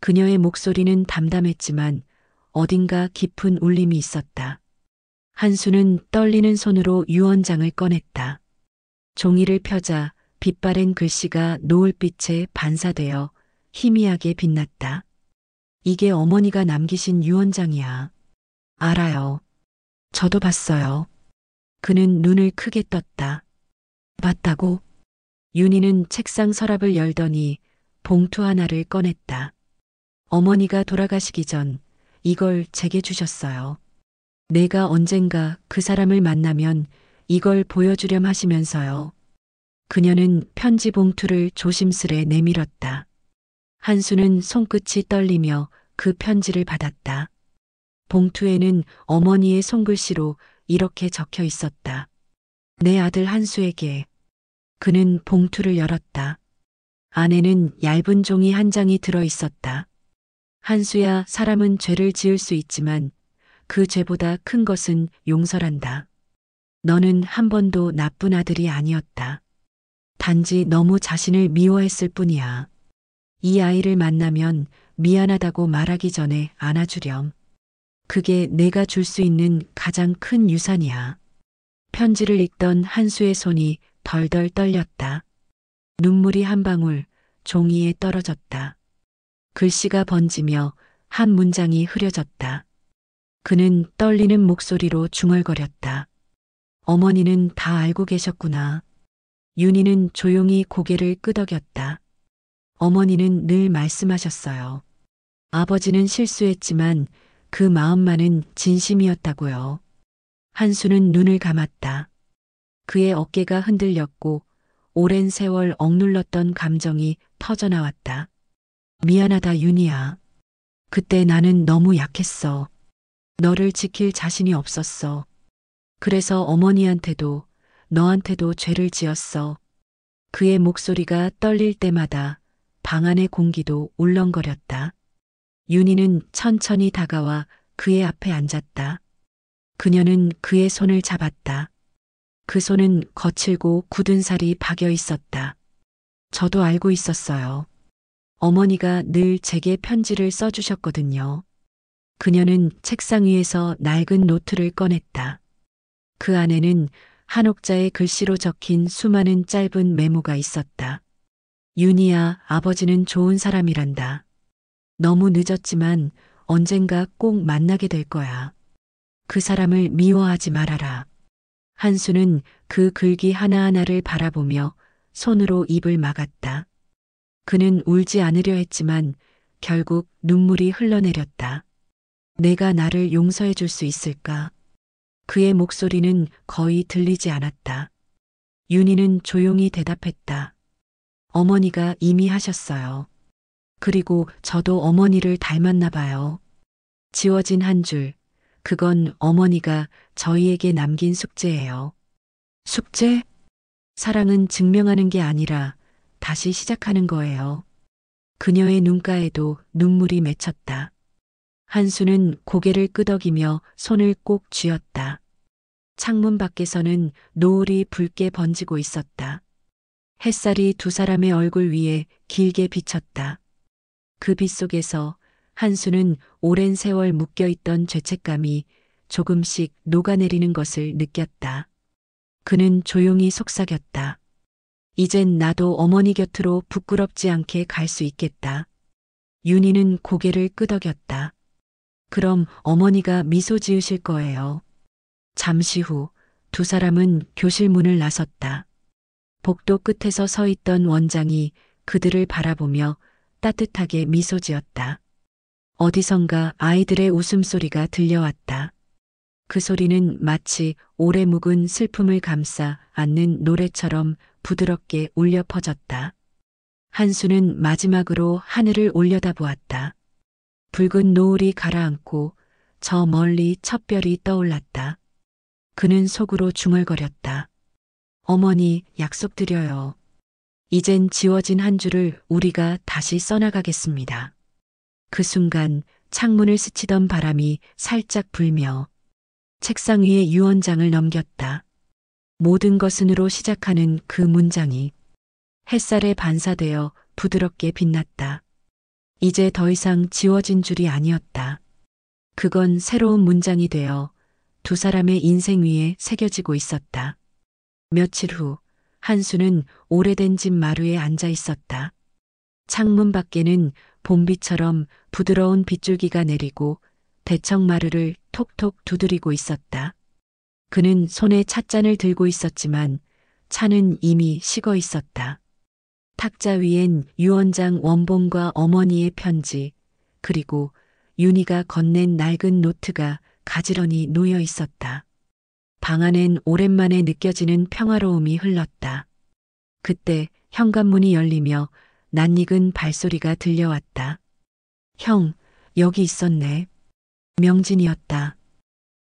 그녀의 목소리는 담담했지만 어딘가 깊은 울림이 있었다. 한수는 떨리는 손으로 유언장을 꺼냈다. 종이를 펴자 빛바랜 글씨가 노을빛에 반사되어 희미하게 빛났다. 이게 어머니가 남기신 유언장이야. 알아요. 저도 봤어요. 그는 눈을 크게 떴다. 봤다고? 윤희는 책상 서랍을 열더니 봉투 하나를 꺼냈다. 어머니가 돌아가시기 전 이걸 제게 주셨어요. 내가 언젠가 그 사람을 만나면 이걸 보여주렴 하시면서요. 그녀는 편지 봉투를 조심스레 내밀었다. 한수는 손끝이 떨리며 그 편지를 받았다. 봉투에는 어머니의 손글씨로 이렇게 적혀 있었다. 내 아들 한수에게. 그는 봉투를 열었다. 안에는 얇은 종이 한 장이 들어 있었다. 한수야, 사람은 죄를 지을 수 있지만 그 죄보다 큰 것은 용서란다. 너는 한 번도 나쁜 아들이 아니었다. 단지 너무 자신을 미워했을 뿐이야. 이 아이를 만나면 미안하다고 말하기 전에 안아주렴. 그게 내가 줄 수 있는 가장 큰 유산이야. 편지를 읽던 한수의 손이 덜덜 떨렸다. 눈물이 한 방울 종이에 떨어졌다. 글씨가 번지며 한 문장이 흐려졌다. 그는 떨리는 목소리로 중얼거렸다. 어머니는 다 알고 계셨구나. 윤희는 조용히 고개를 끄덕였다. 어머니는 늘 말씀하셨어요. 아버지는 실수했지만 그 마음만은 진심이었다고요. 한수는 눈을 감았다. 그의 어깨가 흔들렸고 오랜 세월 억눌렀던 감정이 터져나왔다. 미안하다, 윤희야. 그때 나는 너무 약했어. 너를 지킬 자신이 없었어. 그래서 어머니한테도 너한테도 죄를 지었어. 그의 목소리가 떨릴 때마다 방 안의 공기도 울렁거렸다. 윤희는 천천히 다가와 그의 앞에 앉았다. 그녀는 그의 손을 잡았다. 그 손은 거칠고 굳은 살이 박여 있었다. 저도 알고 있었어요. 어머니가 늘 제게 편지를 써주셨거든요. 그녀는 책상 위에서 낡은 노트를 꺼냈다. 그 안에는 한 옥자의 글씨로 적힌 수많은 짧은 메모가 있었다. 윤희야, 아버지는 좋은 사람이란다. 너무 늦었지만 언젠가 꼭 만나게 될 거야. 그 사람을 미워하지 말아라. 한수는 그 글귀 하나하나를 바라보며 손으로 입을 막았다. 그는 울지 않으려 했지만 결국 눈물이 흘러내렸다. 내가 나를 용서해 줄 수 있을까? 그의 목소리는 거의 들리지 않았다. 윤희는 조용히 대답했다. 어머니가 이미 하셨어요. 그리고 저도 어머니를 닮았나 봐요. 지워진 한 줄, 그건 어머니가 저희에게 남긴 숙제예요. 숙제? 사랑은 증명하는 게 아니라 다시 시작하는 거예요. 그녀의 눈가에도 눈물이 맺혔다. 한수는 고개를 끄덕이며 손을 꼭 쥐었다. 창문 밖에서는 노을이 붉게 번지고 있었다. 햇살이 두 사람의 얼굴 위에 길게 비쳤다. 그 빛 속에서 한수는 오랜 세월 묶여있던 죄책감이 조금씩 녹아내리는 것을 느꼈다. 그는 조용히 속삭였다. 이젠 나도 어머니 곁으로 부끄럽지 않게 갈 수 있겠다. 윤희는 고개를 끄덕였다. 그럼 어머니가 미소 지으실 거예요. 잠시 후 두 사람은 교실 문을 나섰다. 복도 끝에서 서 있던 원장이 그들을 바라보며 따뜻하게 미소 지었다. 어디선가 아이들의 웃음소리가 들려왔다. 그 소리는 마치 오래 묵은 슬픔을 감싸 안는 노래처럼 부드럽게 울려 퍼졌다. 한수는 마지막으로 하늘을 올려다보았다. 붉은 노을이 가라앉고 저 멀리 첫 별이 떠올랐다. 그는 속으로 중얼거렸다. 어머니, 약속드려요. 이젠 지워진 한 줄을 우리가 다시 써나가겠습니다. 그 순간 창문을 스치던 바람이 살짝 불며 책상 위에 유언장을 넘겼다. 모든 것은으로 시작하는 그 문장이 햇살에 반사되어 부드럽게 빛났다. 이제 더 이상 지워진 줄이 아니었다. 그건 새로운 문장이 되어 두 사람의 인생 위에 새겨지고 있었다. 며칠 후 한수는 오래된 집 마루에 앉아 있었다. 창문 밖에는 봄비처럼 부드러운 빗줄기가 내리고 대청마루를 톡톡 두드리고 있었다. 그는 손에 찻잔을 들고 있었지만 차는 이미 식어 있었다. 탁자 위엔 유언장 원본과 어머니의 편지, 그리고 윤희가 건넨 낡은 노트가 가지런히 놓여 있었다. 방 안엔 오랜만에 느껴지는 평화로움이 흘렀다. 그때 현관문이 열리며 낯익은 발소리가 들려왔다. 형, 여기 있었네. 명진이었다.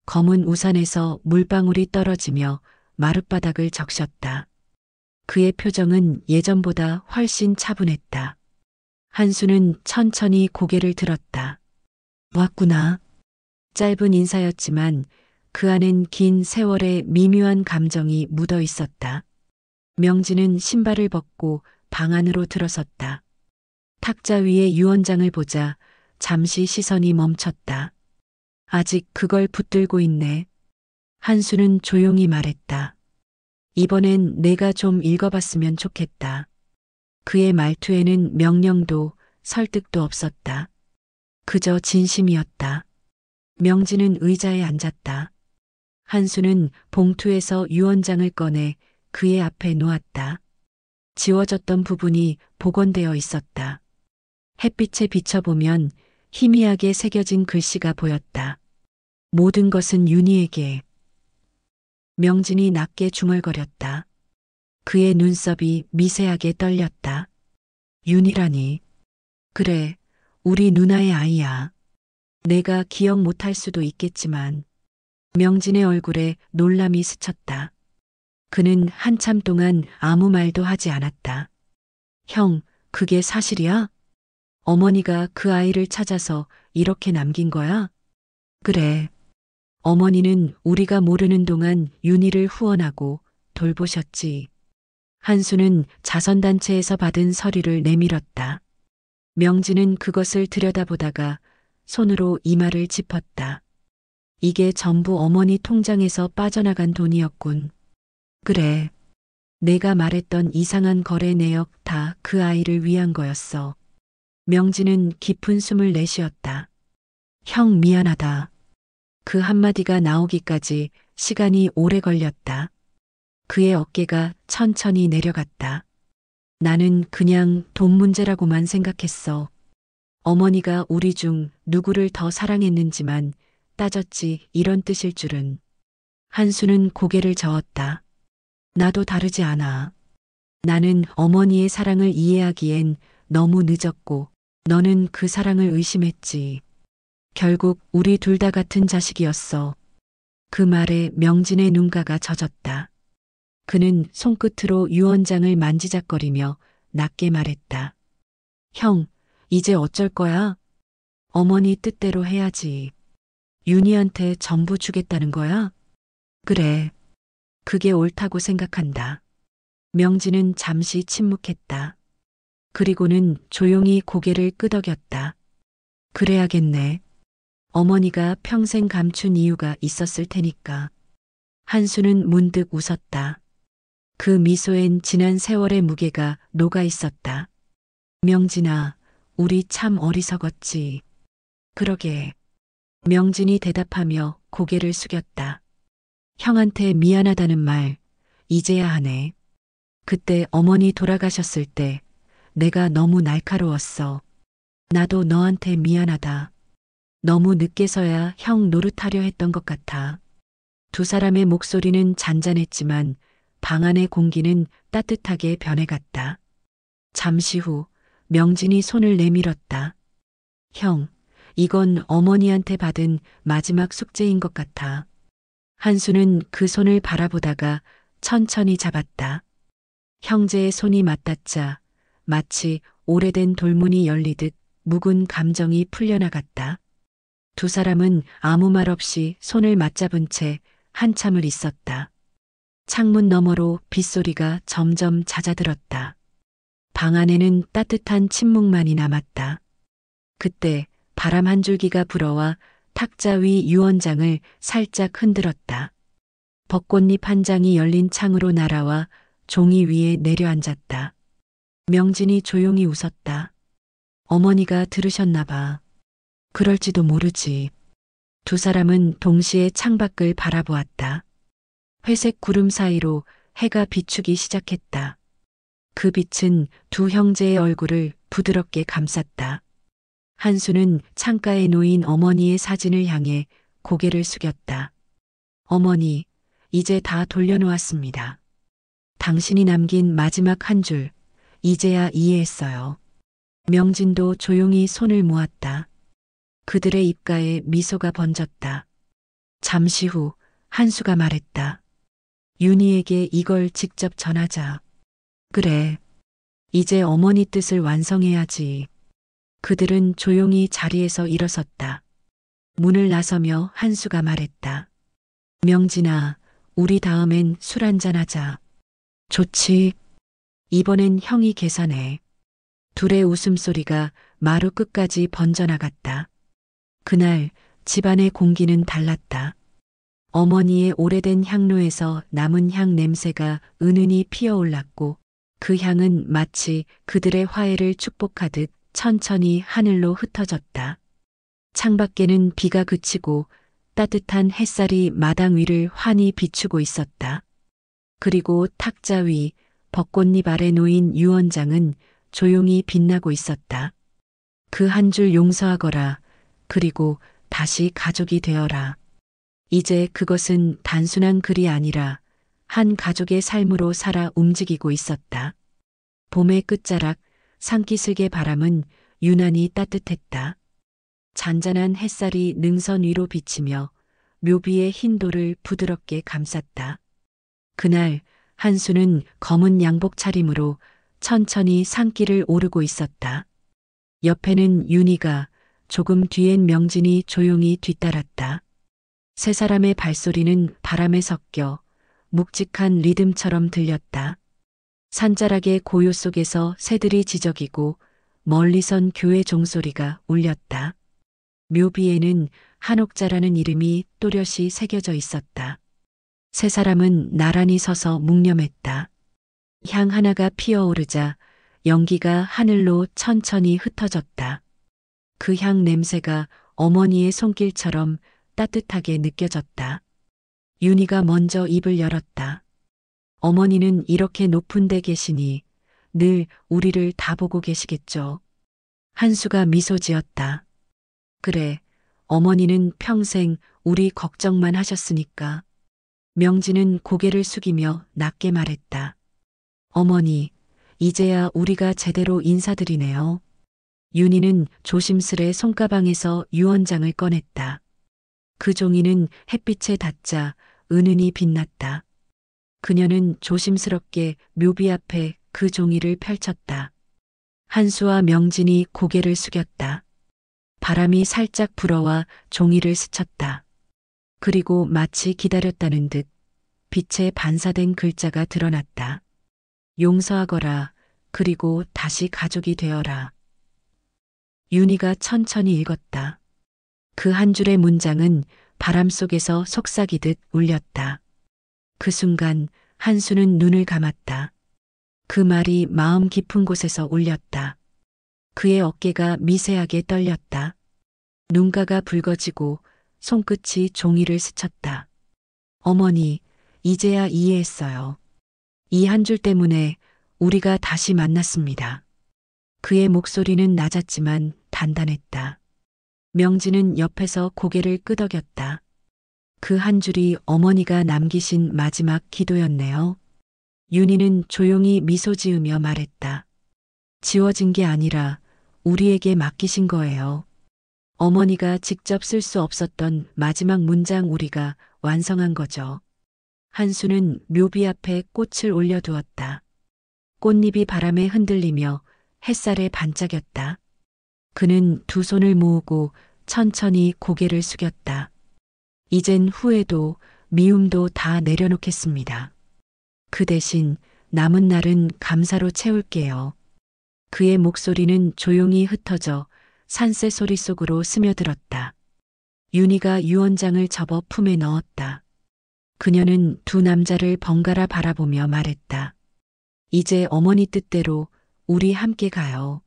검은 우산에서 물방울이 떨어지며 마룻바닥을 적셨다. 그의 표정은 예전보다 훨씬 차분했다. 한수는 천천히 고개를 들었다. 왔구나. 짧은 인사였지만 그 안엔 긴 세월의 미묘한 감정이 묻어 있었다. 명진은 신발을 벗고 방 안으로 들어섰다. 탁자 위에 유언장을 보자 잠시 시선이 멈췄다. 아직 그걸 붙들고 있네. 한수는 조용히 말했다. 이번엔 내가 좀 읽어봤으면 좋겠다. 그의 말투에는 명령도 설득도 없었다. 그저 진심이었다. 명진은 의자에 앉았다. 한수는 봉투에서 유언장을 꺼내 그의 앞에 놓았다. 지워졌던 부분이 복원되어 있었다. 햇빛에 비춰보면 희미하게 새겨진 글씨가 보였다. 모든 것은 윤희에게. 명진이 낮게 중얼거렸다. 그의 눈썹이 미세하게 떨렸다. 윤희라니. 그래, 우리 누나의 아이야. 내가 기억 못할 수도 있겠지만. 명진의 얼굴에 놀람이 스쳤다. 그는 한참 동안 아무 말도 하지 않았다. 형, 그게 사실이야? 어머니가 그 아이를 찾아서 이렇게 남긴 거야? 그래. 어머니는 우리가 모르는 동안 윤희를 후원하고 돌보셨지. 한수는 자선단체에서 받은 서류를 내밀었다. 명진은 그것을 들여다보다가 손으로 이마를 짚었다. 이게 전부 어머니 통장에서 빠져나간 돈이었군. 그래. 내가 말했던 이상한 거래 내역 다 그 아이를 위한 거였어. 명진은 깊은 숨을 내쉬었다. 형 미안하다. 그 한마디가 나오기까지 시간이 오래 걸렸다. 그의 어깨가 천천히 내려갔다. 나는 그냥 돈 문제라고만 생각했어. 어머니가 우리 중 누구를 더 사랑했는지만 따졌지 이런 뜻일 줄은. 한수는 고개를 저었다. 나도 다르지 않아. 나는 어머니의 사랑을 이해하기엔 너무 늦었고 너는 그 사랑을 의심했지. 결국 우리 둘 다 같은 자식이었어. 그 말에 명진의 눈가가 젖었다. 그는 손끝으로 유언장을 만지작거리며 낮게 말했다. 형, 이제 어쩔 거야? 어머니 뜻대로 해야지. 윤희한테 전부 주겠다는 거야? 그래. 그게 옳다고 생각한다. 명진은 잠시 침묵했다. 그리고는 조용히 고개를 끄덕였다. 그래야겠네. 어머니가 평생 감춘 이유가 있었을 테니까. 한수는 문득 웃었다. 그 미소엔 지난 세월의 무게가 녹아 있었다. 명진아, 우리 참 어리석었지. 그러게. 명진이 대답하며 고개를 숙였다. 형한테 미안하다는 말, 이제야 하네. 그때 어머니 돌아가셨을 때 내가 너무 날카로웠어. 나도 너한테 미안하다. 너무 늦게서야 형 노릇하려 했던 것 같아. 두 사람의 목소리는 잔잔했지만 방 안의 공기는 따뜻하게 변해갔다. 잠시 후 명진이 손을 내밀었다. 형, 이건 어머니한테 받은 마지막 숙제인 것 같아. 한수는 그 손을 바라보다가 천천히 잡았다. 형제의 손이 맞닿자 마치 오래된 돌문이 열리듯 묵은 감정이 풀려나갔다. 두 사람은 아무 말 없이 손을 맞잡은 채 한참을 있었다. 창문 너머로 빗소리가 점점 잦아들었다. 방 안에는 따뜻한 침묵만이 남았다. 그때 바람 한 줄기가 불어와 탁자 위 유언장을 살짝 흔들었다. 벚꽃잎 한 장이 열린 창으로 날아와 종이 위에 내려앉았다. 명진이 조용히 웃었다. 어머니가 들으셨나 봐. 그럴지도 모르지. 두 사람은 동시에 창밖을 바라보았다. 회색 구름 사이로 해가 비추기 시작했다. 그 빛은 두 형제의 얼굴을 부드럽게 감쌌다. 한수는 창가에 놓인 어머니의 사진을 향해 고개를 숙였다. 어머니, 이제 다 돌려놓았습니다. 당신이 남긴 마지막 한 줄, 이제야 이해했어요. 명진도 조용히 손을 모았다. 그들의 입가에 미소가 번졌다. 잠시 후 한수가 말했다. 윤희에게 이걸 직접 전하자. 그래. 이제 어머니 뜻을 완성해야지. 그들은 조용히 자리에서 일어섰다. 문을 나서며 한수가 말했다. 명진아, 우리 다음엔 술 한잔하자. 좋지. 이번엔 형이 계산해. 둘의 웃음소리가 마루 끝까지 번져나갔다. 그날 집안의 공기는 달랐다. 어머니의 오래된 향로에서 남은 향 냄새가 은은히 피어올랐고 그 향은 마치 그들의 화해를 축복하듯 천천히 하늘로 흩어졌다. 창밖에는 비가 그치고 따뜻한 햇살이 마당 위를 환히 비추고 있었다. 그리고 탁자 위 벚꽃잎 아래 놓인 유언장은 조용히 빛나고 있었다. 그 한 줄 용서하거라. 그리고 다시 가족이 되어라. 이제 그것은 단순한 글이 아니라 한 가족의 삶으로 살아 움직이고 있었다. 봄의 끝자락 산기슭의 바람은 유난히 따뜻했다. 잔잔한 햇살이 능선 위로 비치며 묘비의 흰 돌을 부드럽게 감쌌다. 그날 한수는 검은 양복 차림으로 천천히 산길을 오르고 있었다. 옆에는 윤희가, 조금 뒤엔 명진이 조용히 뒤따랐다. 세 사람의 발소리는 바람에 섞여 묵직한 리듬처럼 들렸다. 산자락의 고요 속에서 새들이 지저귀고 멀리선 교회 종소리가 울렸다. 묘비에는 한옥자라는 이름이 또렷이 새겨져 있었다. 세 사람은 나란히 서서 묵념했다. 향 하나가 피어오르자 연기가 하늘로 천천히 흩어졌다. 그 향 냄새가 어머니의 손길처럼 따뜻하게 느껴졌다. 윤희가 먼저 입을 열었다. 어머니는 이렇게 높은 데 계시니 늘 우리를 다 보고 계시겠죠. 한수가 미소 지었다. 그래, 어머니는 평생 우리 걱정만 하셨으니까. 명진은 고개를 숙이며 낮게 말했다. 어머니, 이제야 우리가 제대로 인사드리네요. 윤희는 조심스레 손가방에서 유언장을 꺼냈다. 그 종이는 햇빛에 닿자 은은히 빛났다. 그녀는 조심스럽게 묘비 앞에 그 종이를 펼쳤다. 한수와 명진이 고개를 숙였다. 바람이 살짝 불어와 종이를 스쳤다. 그리고 마치 기다렸다는 듯 빛에 반사된 글자가 드러났다. 용서하거라. 그리고 다시 가족이 되어라. 윤희가 천천히 읽었다. 그 한 줄의 문장은 바람 속에서 속삭이듯 울렸다. 그 순간 한수는 눈을 감았다. 그 말이 마음 깊은 곳에서 울렸다. 그의 어깨가 미세하게 떨렸다. 눈가가 붉어지고 손끝이 종이를 스쳤다. 어머니, 이제야 이해했어요. 이 한 줄 때문에 우리가 다시 만났습니다. 그의 목소리는 낮았지만 단단했다. 명진은 옆에서 고개를 끄덕였다. 그 한 줄이 어머니가 남기신 마지막 기도였네요. 윤희는 조용히 미소 지으며 말했다. 지워진 게 아니라 우리에게 맡기신 거예요. 어머니가 직접 쓸 수 없었던 마지막 문장 우리가 완성한 거죠. 한수는 묘비 앞에 꽃을 올려두었다. 꽃잎이 바람에 흔들리며 햇살에 반짝였다. 그는 두 손을 모으고 천천히 고개를 숙였다. 이젠 후회도 미움도 다 내려놓겠습니다. 그 대신 남은 날은 감사로 채울게요. 그의 목소리는 조용히 흩어져 산새 소리 속으로 스며들었다. 윤희가 유언장을 접어 품에 넣었다. 그녀는 두 남자를 번갈아 바라보며 말했다. 이제 어머니 뜻대로 우리 함께 가요.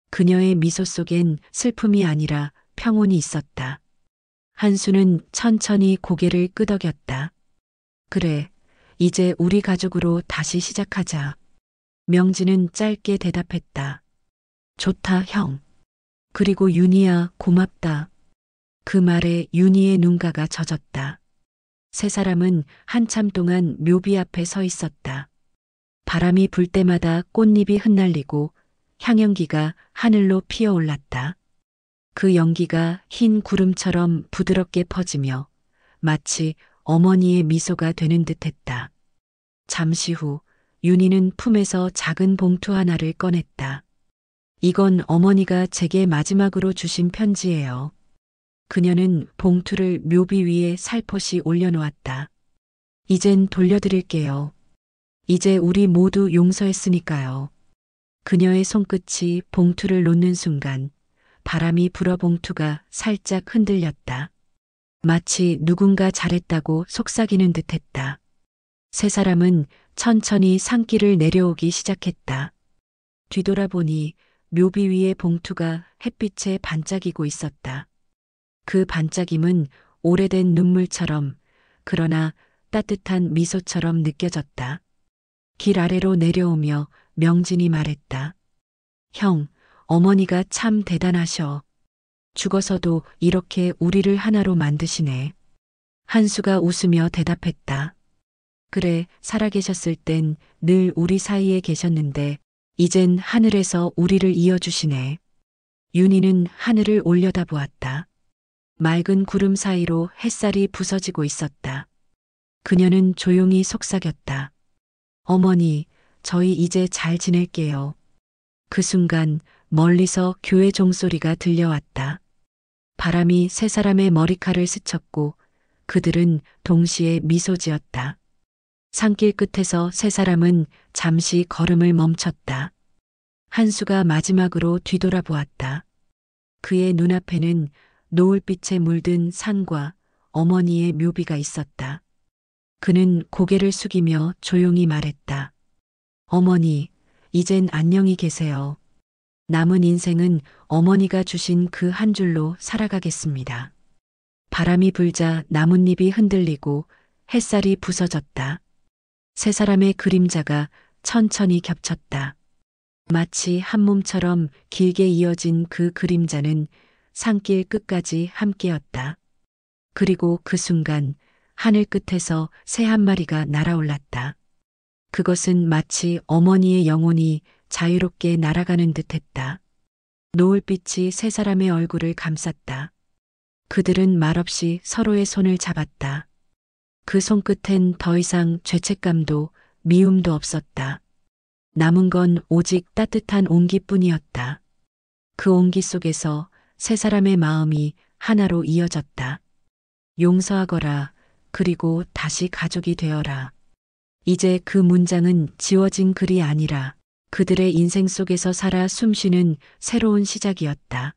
그녀의 미소 속엔 슬픔이 아니라 평온이 있었다. 한수는 천천히 고개를 끄덕였다. 그래, 이제 우리 가족으로 다시 시작하자. 명진은 짧게 대답했다. 좋다, 형. 그리고 윤희야, 고맙다. 그 말에 윤희의 눈가가 젖었다. 세 사람은 한참 동안 묘비 앞에 서 있었다. 바람이 불 때마다 꽃잎이 흩날리고 향연기가 하늘로 피어올랐다. 그 연기가 흰 구름처럼 부드럽게 퍼지며 마치 어머니의 미소가 되는 듯했다. 잠시 후 윤희는 품에서 작은 봉투 하나를 꺼냈다. 이건 어머니가 제게 마지막으로 주신 편지예요. 그녀는 봉투를 묘비 위에 살포시 올려놓았다. 이젠 돌려드릴게요. 이제 우리 모두 용서했으니까요. 그녀의 손끝이 봉투를 놓는 순간 바람이 불어 봉투가 살짝 흔들렸다. 마치 누군가 잘했다고 속삭이는 듯했다. 세 사람은 천천히 산길을 내려오기 시작했다. 뒤돌아보니 묘비 위의 봉투가 햇빛에 반짝이고 있었다. 그 반짝임은 오래된 눈물처럼, 그러나 따뜻한 미소처럼 느껴졌다. 길 아래로 내려오며 명진이 말했다. 형, 어머니가 참 대단하셔. 죽어서도 이렇게 우리를 하나로 만드시네. 한수가 웃으며 대답했다. 그래, 살아계셨을 땐 늘 우리 사이에 계셨는데 이젠 하늘에서 우리를 이어주시네. 윤희는 하늘을 올려다보았다. 맑은 구름 사이로 햇살이 부서지고 있었다. 그녀는 조용히 속삭였다. 어머니, 저희 이제 잘 지낼게요. 그 순간 멀리서 교회 종소리가 들려왔다. 바람이 세 사람의 머리칼을 스쳤고 그들은 동시에 미소 지었다. 산길 끝에서 세 사람은 잠시 걸음을 멈췄다. 한수가 마지막으로 뒤돌아보았다. 그의 눈앞에는 노을빛에 물든 산과 어머니의 묘비가 있었다. 그는 고개를 숙이며 조용히 말했다. 어머니, 이젠 안녕히 계세요. 남은 인생은 어머니가 주신 그 한 줄로 살아가겠습니다. 바람이 불자 나뭇잎이 흔들리고 햇살이 부서졌다. 세 사람의 그림자가 천천히 겹쳤다. 마치 한 몸처럼 길게 이어진 그 그림자는 산길 끝까지 함께였다. 그리고 그 순간 하늘 끝에서 새 한 마리가 날아올랐다. 그것은 마치 어머니의 영혼이 자유롭게 날아가는 듯했다. 노을빛이 세 사람의 얼굴을 감쌌다. 그들은 말없이 서로의 손을 잡았다. 그 손끝엔 더 이상 죄책감도 미움도 없었다. 남은 건 오직 따뜻한 온기뿐이었다. 그 온기 속에서 세 사람의 마음이 하나로 이어졌다. 용서하거라. 그리고 다시 가족이 되어라. 이제 그 문장은 지워진 글이 아니라 그들의 인생 속에서 살아 숨쉬는 새로운 시작이었다.